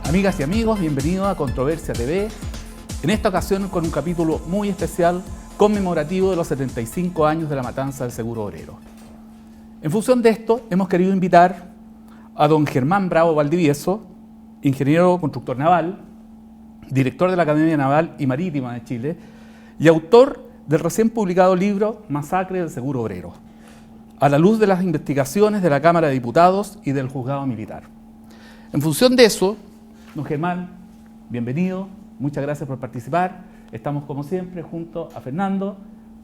Amigas y amigos, bienvenidos a Controversia TV. En esta ocasión con un capítulo muy especial conmemorativo de los 75 años de la matanza del Seguro Obrero. En función de esto, hemos querido invitar a don Germán Bravo Valdivieso, ingeniero constructor naval, director de la Academia Naval y Marítima de Chile y autor del recién publicado libro Masacre del Seguro Obrero, a la luz de las investigaciones de la Cámara de Diputados y del Juzgado Militar. En función de eso, don Germán, bienvenido, muchas gracias por participar. Estamos como siempre junto a Fernando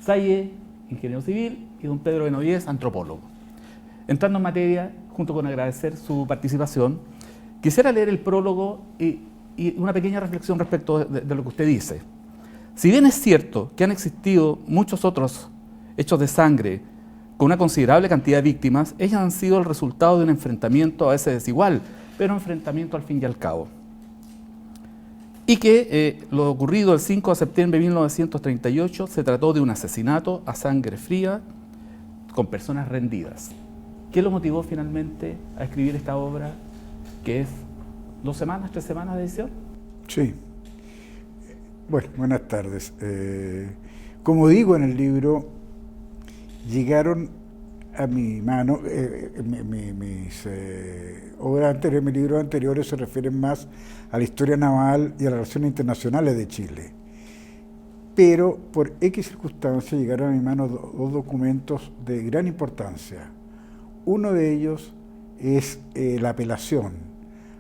Salle, ingeniero civil, y don Pedro Benovíes, antropólogo. Entrando en materia, junto con agradecer su participación, quisiera leer el prólogo y una pequeña reflexión respecto de lo que usted dice. Si bien es cierto que han existido muchos otros hechos de sangre con una considerable cantidad de víctimas, ellas han sido el resultado de un enfrentamiento a veces desigual, pero enfrentamiento al fin y al cabo. Y que lo ocurrido el 5 de septiembre de 1938 se trató de un asesinato a sangre fría con personas rendidas. ¿Qué lo motivó finalmente a escribir esta obra, que es 2 semanas, 3 semanas de edición? Sí. Bueno, buenas tardes. Como digo en el libro, llegaron a mi mano, mis obras anteriores, mis libros anteriores se refieren más a la historia naval y a las relaciones internacionales de Chile. Pero por X circunstancias llegaron a mi mano dos documentos de gran importancia. Uno de ellos es la apelación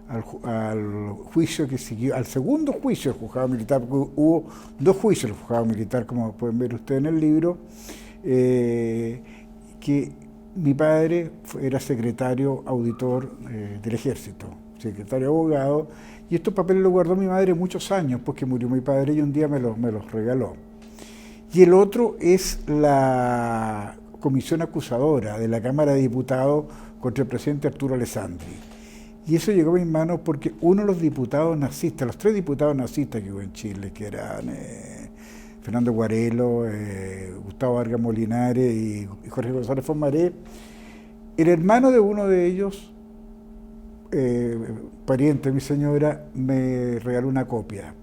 al juicio que siguió, al segundo juicio del juzgado militar, porque hubo 2 juicios del juzgado militar, como pueden ver ustedes en el libro, que mi padre era secretario auditor del ejército, secretario abogado, y estos papeles los guardó mi madre muchos años, porque murió mi padre y un día me los regaló. Y el otro es la comisión acusadora de la Cámara de Diputados contra el presidente Arturo Alessandri. Y eso llegó a mis manos porque uno de los diputados nazistas, los 3 diputados nazistas que hubo en Chile, que eran Fernando Guarelo, Gustavo Vargas Molinares y Jorge González Fomaré, el hermano de uno de ellos, pariente de mi señora, me regaló una copia.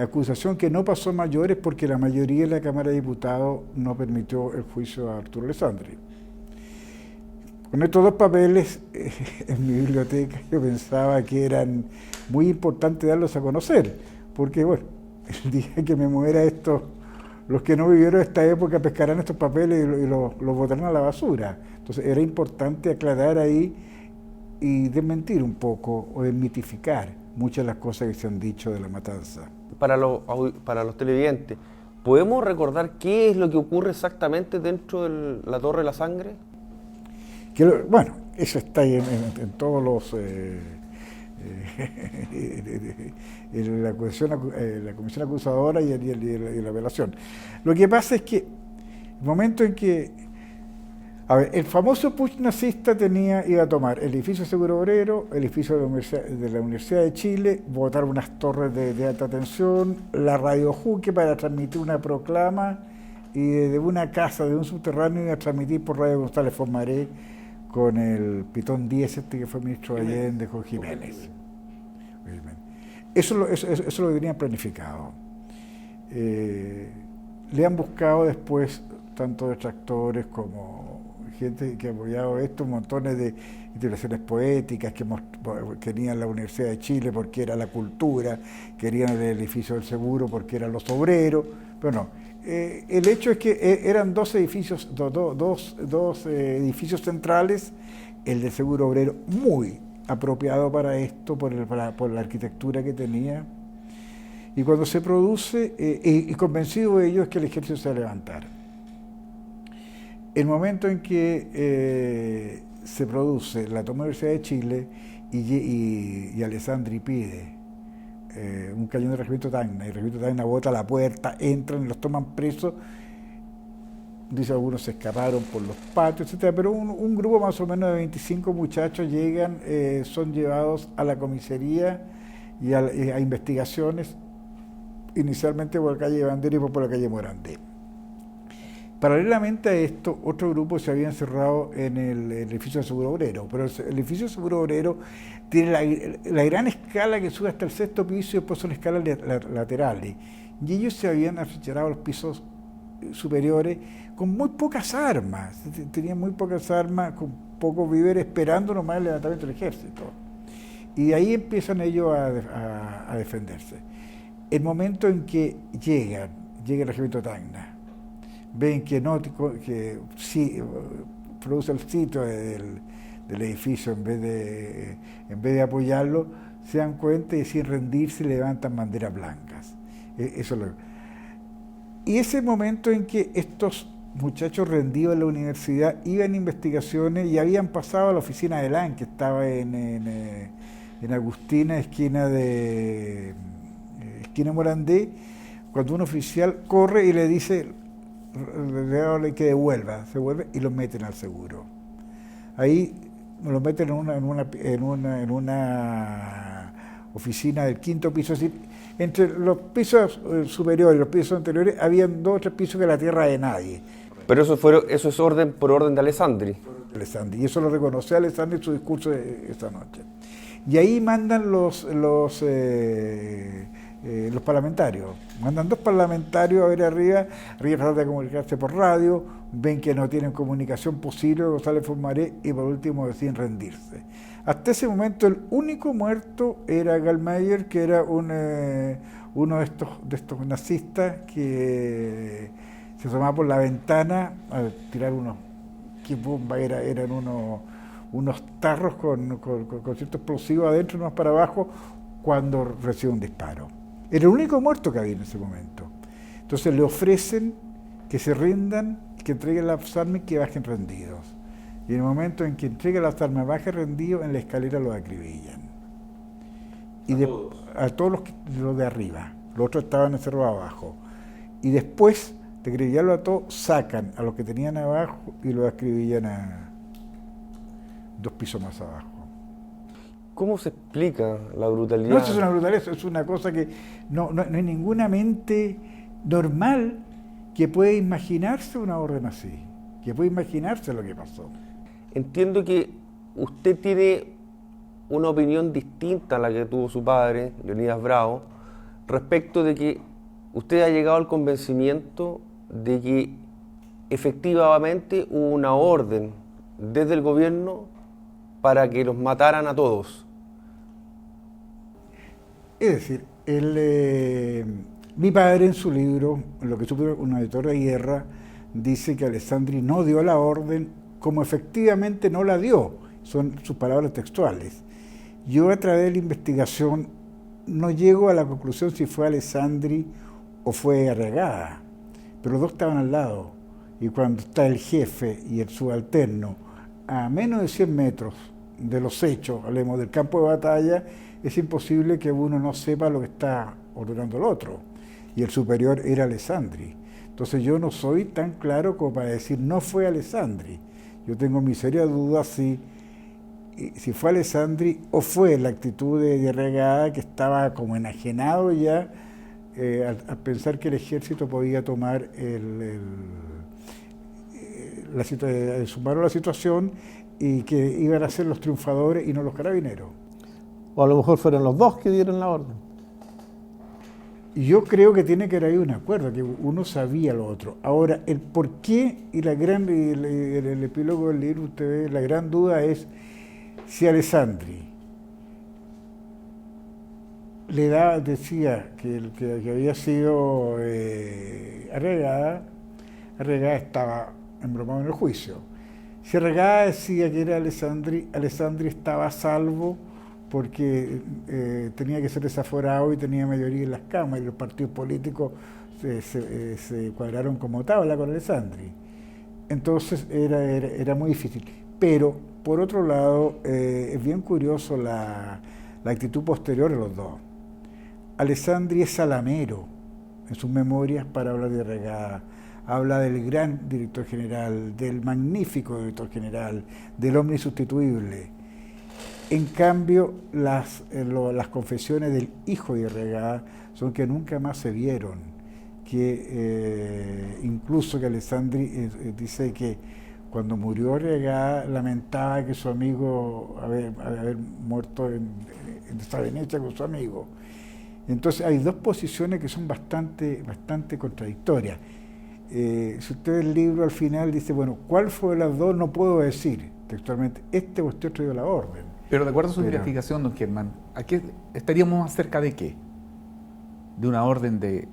Acusación que no pasó a mayores porque la mayoría de la Cámara de Diputados no permitió el juicio a Arturo Alessandri. Con estos 2 papeles en mi biblioteca yo pensaba que eran muy importantes darlos a conocer, porque bueno, el día que me muera los que no vivieron esta época pescarán estos papeles y los botarán a la basura. Entonces era importante aclarar ahí y desmentir un poco o desmitificar muchas de las cosas que se han dicho de la matanza. Para los televidentes, ¿podemos recordar qué es lo que ocurre exactamente dentro de la Torre de la Sangre? Bueno, eso está ahí en todos los... la comisión acusadora y la apelación. Lo que pasa es que el momento en que, el famoso putsch nazista iba a tomar el edificio Seguro Obrero, el edificio de la Universidad de Chile, botar unas torres de alta tensión, la Radio Juque para transmitir una proclama, y desde una casa, de un subterráneo, iba a transmitir por Radio González Fomaré con el Pitón 10, que fue ministro de Allende, con Jiménez. Eso lo tenían planificado. Le han buscado después tanto detractores como gente que ha apoyado esto, montones de intervenciones poéticas que querían la Universidad de Chile porque era la cultura, querían el edificio del Seguro porque eran los obreros, pero no. El hecho es que eran 2 edificios, dos edificios centrales, el del Seguro Obrero muy apropiado para esto, por la arquitectura que tenía, y cuando se produce, y convencido de ello, es que el ejército se va a levantar. El momento en que se produce la toma de la Universidad de Chile y Alessandri pide un cañón del regimiento Tacna, y el regimiento Tacna bota la puerta, entran y los toman presos. Dice, algunos se escaparon por los patios, etc. Pero un grupo más o menos de 25 muchachos llegan, son llevados a la comisaría y a investigaciones, inicialmente por la calle Bandera y por la calle Morandé. Paralelamente a esto, otro grupo se había encerrado en el edificio de Seguro Obrero, pero el edificio de Seguro Obrero tiene la gran escala que sube hasta el 6º piso y después son escalas laterales. Y ellos se habían atrincherado a los pisos superiores con muy pocas armas, tenían muy pocas armas, con pocos víveres, esperando nomás el levantamiento del ejército. Y de ahí empiezan ellos a defenderse. El momento en que llega el regimiento Tacna, ven que sí, produce el sitio del edificio en vez de apoyarlo, se dan cuenta y sin rendirse levantan banderas blancas. Eso es y ese momento en que estos muchachos rendidos en la universidad iban a investigaciones y habían pasado a la oficina de LAN, que estaba en Agustina, esquina Morandé, cuando un oficial corre y le dice que devuelva, se vuelve y los meten al seguro. Ahí los meten en una oficina del 5º piso, es decir, entre los pisos superiores y los pisos anteriores habían 2 o 3 pisos que la tierra de nadie. Pero eso es por orden de Alessandri. Y eso lo reconoció Alessandri en su discurso de esta noche. Y ahí mandan los parlamentarios. Mandan 2 parlamentarios a ver arriba tratan de comunicarse por radio, ven que no tienen comunicación posible, González Formaré, y por último deciden rendirse. Hasta ese momento el único muerto era Gallmeier, que era uno de estos nazistas que se asomaba por la ventana a tirar ¿qué bomba era? Eran unos tarros con cierto explosivo adentro, unos para abajo, cuando recibe un disparo. Era el único muerto que había en ese momento. Entonces le ofrecen que se rindan, que entreguen las armas y que bajen rendidos. Y en el momento en que entrega las armas, baje rendido, en la escalera los acribillan. A todos los de arriba. Los otros estaban encerrados abajo. Y después de acribillarlo a todos, sacan a los que tenían abajo y los acribillan a 2 pisos más abajo. ¿Cómo se explica la brutalidad? No, eso es una brutalidad, es una cosa que no hay ninguna mente normal que pueda imaginarse una orden así, que pueda imaginarse lo que pasó. Entiendo que usted tiene una opinión distinta a la que tuvo su padre, Leonidas Bravo, respecto de que usted ha llegado al convencimiento de que efectivamente hubo una orden desde el gobierno para que los mataran a todos. Es decir, mi padre en su libro, Lo que supo un editor de guerra, dice que Alessandri no dio la orden, como efectivamente no la dio, son sus palabras textuales. Yo a través de la investigación no llego a la conclusión si fue Alessandri o fue Arriagada, pero los dos estaban al lado, y cuando está el jefe y el subalterno a menos de 100 metros de los hechos, hablemos del campo de batalla, es imposible que uno no sepa lo que está ordenando el otro, y el superior era Alessandri. Entonces yo no soy tan claro como para decir no fue Alessandri. Yo tengo mi seria duda si fue Alessandri o fue la actitud de Arriagada, que estaba como enajenado ya al pensar que el ejército podía tomar sumaron la situación y que iban a ser los triunfadores y no los carabineros. O a lo mejor fueron los dos que dieron la orden. Y yo creo que tiene que haber un acuerdo, que uno sabía lo otro. Ahora, el por qué y el epílogo del libro, usted ve, la gran duda es si Alessandri decía que había sido Arriagada estaba embromado en el juicio. Si Arriagada decía que era Alessandri estaba a salvo porque tenía que ser desaforado y tenía mayoría en las cámaras y los partidos políticos se cuadraron como tabla con Alessandri. Entonces era muy difícil. Pero, por otro lado, es bien curioso la actitud posterior de los dos. Alessandri es salamero en sus memorias para hablar de Arriagada. Habla del gran director general, del magnífico director general, del hombre insustituible. En cambio, las confesiones del hijo de Arriagada son que nunca más se vieron, que incluso que Alessandri dice que cuando murió Arriagada lamentaba que su amigo haber muerto en esa Venecia con su amigo. Entonces hay dos posiciones que son bastante contradictorias. Si usted ve el libro al final dice, bueno, ¿cuál fue de las dos? No puedo decir textualmente, este o este otro dio la orden. Pero de acuerdo a su investigación, don Germán, ¿estaríamos más cerca de qué? ¿De una orden de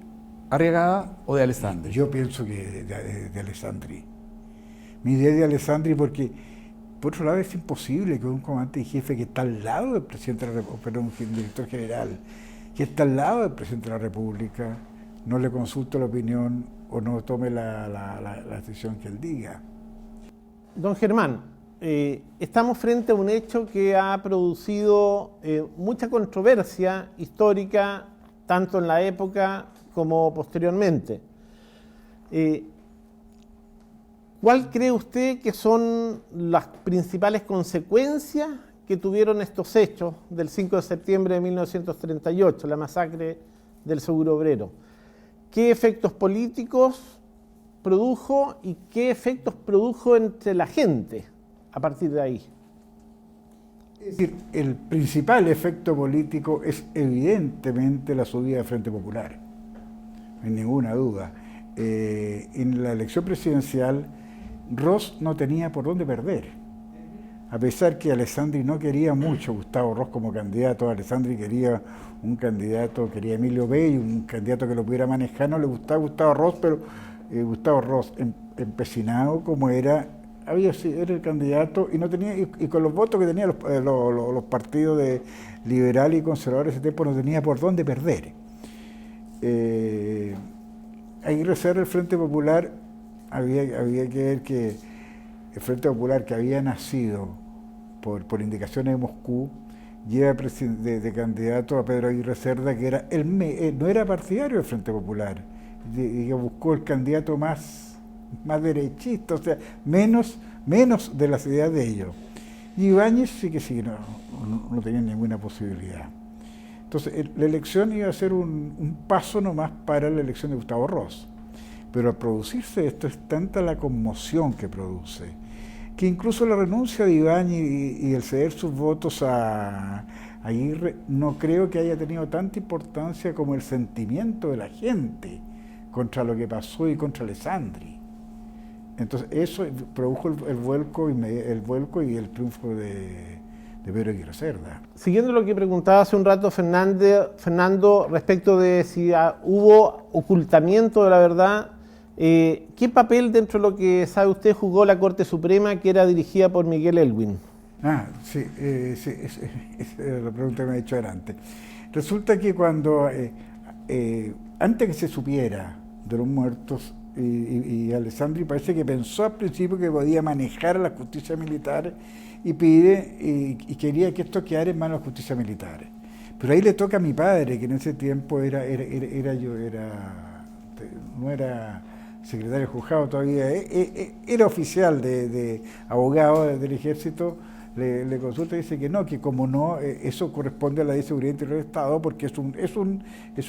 Arriagada o de Alessandri? Yo pienso que de Alessandri. Mi idea de Alessandri, porque por otro lado es imposible que un comandante y jefe que está al lado del presidente de la República, perdón, un director general, que está al lado del presidente de la República, no le consulte la opinión o no tome la decisión que él diga. Don Germán, estamos frente a un hecho que ha producido mucha controversia histórica, tanto en la época como posteriormente. ¿Cuál cree usted que son las principales consecuencias que tuvieron estos hechos del 5 de septiembre de 1938, la masacre del Seguro Obrero? ¿Qué efectos políticos produjo y qué efectos produjo entre la gente a partir de ahí? Es decir, el principal efecto político es evidentemente la subida del Frente Popular, sin ninguna duda. En la elección presidencial, Ros no tenía por dónde perder. A pesar que Alessandri no quería mucho Gustavo Ros como candidato, Alessandri quería un candidato, quería Emilio Belli, un candidato que lo pudiera manejar, no le gustaba Gustavo Ros, pero Gustavo Ros, empecinado como era el candidato y no tenía, y con los votos que tenían los partidos de liberal y conservador ese tiempo no tenía por dónde perder. Aguirre Cerda, el Frente Popular, había que ver que el Frente Popular, que había nacido por indicaciones de Moscú, lleva de candidato a Pedro Aguirre Cerda, que era no era partidario del Frente Popular, y que buscó el candidato más derechista, o sea, menos de las ideas de ellos. Y Ibáñez sí, no tenía ninguna posibilidad. Entonces, la elección iba a ser un paso nomás para la elección de Gustavo Ros. Pero al producirse esto, es tanta la conmoción que produce, que incluso la renuncia de Ibáñez y el ceder sus votos a Aguirre no creo que haya tenido tanta importancia como el sentimiento de la gente contra lo que pasó y contra Alessandri. Entonces eso produjo el vuelco y el triunfo de Pedro Aguirre Cerda. Siguiendo lo que preguntaba hace un rato Fernando respecto de si hubo ocultamiento de la verdad, ¿qué papel dentro de lo que sabe usted jugó la Corte Suprema, que era dirigida por Miguel Elwin? Sí, esa era la pregunta que me ha hecho antes. Resulta que cuando, antes que se supiera de los muertos, y Alessandri parece que pensó al principio que podía manejar a la justicia militar y y quería que esto quedara en manos de la justicia militar. Pero ahí le toca a mi padre, que en ese tiempo no era secretario juzgado todavía, era oficial de abogado del ejército, le consulta y dice que no, que como no, eso corresponde a la Ley de Seguridad Interior del Estado, porque es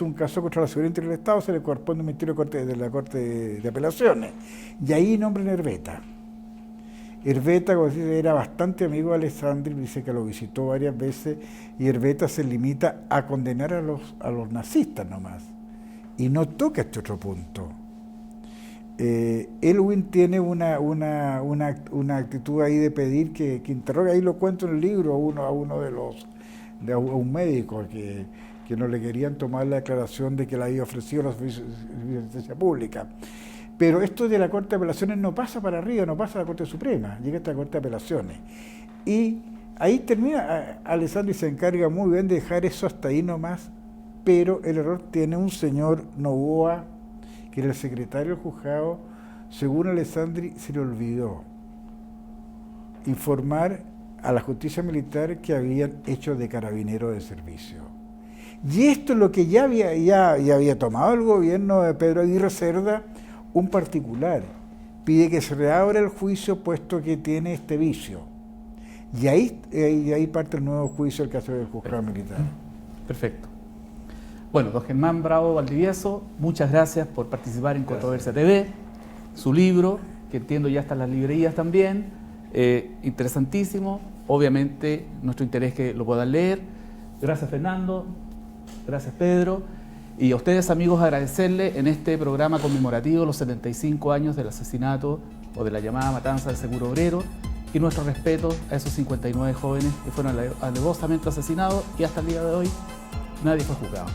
un caso contra la Seguridad Interior del Estado, se le corresponde al Ministerio de la Corte de Apelaciones. Y ahí nombran a Herveta. Herveta, como dice, era bastante amigo de Alessandri, dice que lo visitó varias veces, y Herveta se limita a condenar a los nazistas nomás, y no toca este otro punto. Elwin tiene una actitud ahí de pedir que interroga, ahí lo cuento en el libro, a un médico que no le querían tomar la declaración de que le había ofrecido los servicios de asistencia pública. Pero esto de la Corte de Apelaciones no pasa para arriba, no pasa a la Corte Suprema, llega hasta la Corte de Apelaciones. Y ahí termina, Alessandri se encarga muy bien de dejar eso hasta ahí nomás, pero el error tiene un señor Novoa, que era el secretario del juzgado. Según Alessandri, se le olvidó informar a la justicia militar que habían hecho de carabinero de servicio. Y esto es lo que ya había tomado el gobierno de Pedro Aguirre Cerda, un particular. Pide que se reabra el juicio puesto que tiene este vicio. Y ahí parte el nuevo juicio, el caso del juzgado militar. Perfecto. Bueno, don Germán Bravo Valdivieso, muchas gracias por participar en Controversia TV. Su libro, que entiendo ya está en las librerías también, interesantísimo. Obviamente, nuestro interés es que lo puedan leer. Gracias, Fernando. Gracias, Pedro. Y a ustedes, amigos, agradecerles en este programa conmemorativo los 75 años del asesinato o de la llamada matanza del Seguro Obrero, y nuestro respeto a esos 59 jóvenes que fueron alevosamente asesinados y hasta el día de hoy nadie fue juzgado.